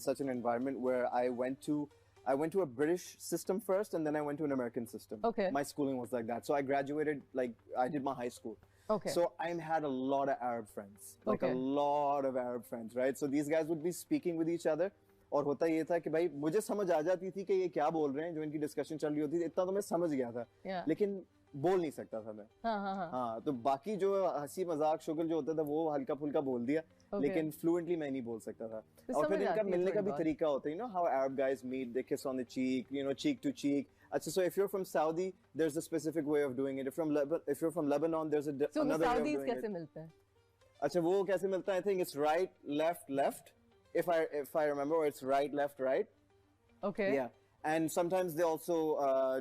such an environment where I went to a British system first, and then I went to an American system. Okay. My schooling was like that. So I graduated, like, I did my high school. Okay. So I had a lot of Arab friends, like Okay. a lot of Arab friends, right? So these guys would be speaking with each other. और होता ये था कि भाई मुझे समझ आ जाती थी कि ये क्या बोल रहे हैं, जो इनकी डिस्कशन चल रही होती थी, इतना तो मैं समझ गया था. Yeah. लेकिन बोल नहीं सकता था मैं. हाँ, तो बाकी जो हंसी मजाक शुगल जो होता था वो हल्का फुल्का बोल दिया, लेकिन फ्लुएंटली मैं नहीं बोल सकता था. और फिर इनका मिलने का भी तरीका होता है, you know how Arab guys meet, they kiss on the cheek, you know, cheek to cheek. अच्छा, so if you're from Saudi, there's a specific way of doing it. If you're from Lebanon, there's another way of doing it. So कैसे मिलते हैं? अच्छा, वो कैसे मिलता है? I think it's right, left, left. If I remember, it's right, left, right. Okay. Yeah, and sometimes they also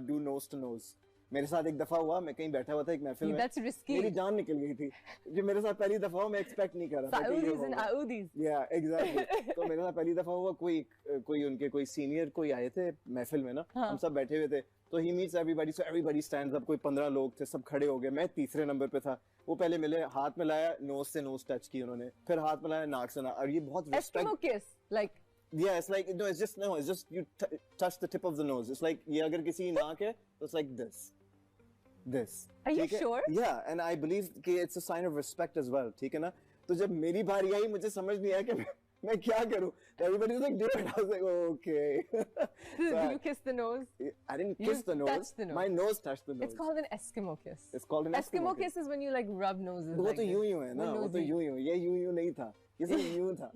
do nose to nose. मेरे साथ एक दफा हुआ, मैं कहीं बैठा हुआ था एक महफिल में. That's risky. मेरी जान निकल गई थी. जो मेरे साथ पहली दफा हुआ, मैं एक्सपेक्ट नहीं कर रहा था. Saudis and Audis. Yeah, exactly. तो मेरे साथ पहली दफा हुआ, कोई उनके कोई सीनियर कोई आए थे महफिल में ना, हम सब बैठे हुए थे. तो he meets everybody, so everybody stands up. कोई 15 लोग थे, सब खड़े हो गए. मैं तीसरे नंबर पे था. वो पहले मिले, हाथ मिलाया, नोज से नोज टच की उन्होंने, फिर हाथ मिलाया नाक से नाक. और ये बहुत Eskimo kiss, like. Yeah, it's like it's just you touch the tip of the nose. It's like ये अगर किसी नाक है, तो it's like this. Are you sure? Yeah, and I believe कि it's a sign of respect as well. ठीक है ना? तो जब मेरी बारी आई, मुझे समझ नहीं आया कि मैं क्या करूं. Everybody was like, "Do it." I was like, "Okay." Did you kiss the nose? I didn't kiss the nose. Touched the nose. My nose touched the nose. It's called an Eskimo kiss. It's called an Eskimo kiss is when you like rub noses. वो like तो this. यूं है ना, वो तो यूं. ये यूं नहीं था. ये सिर्फ यूं था.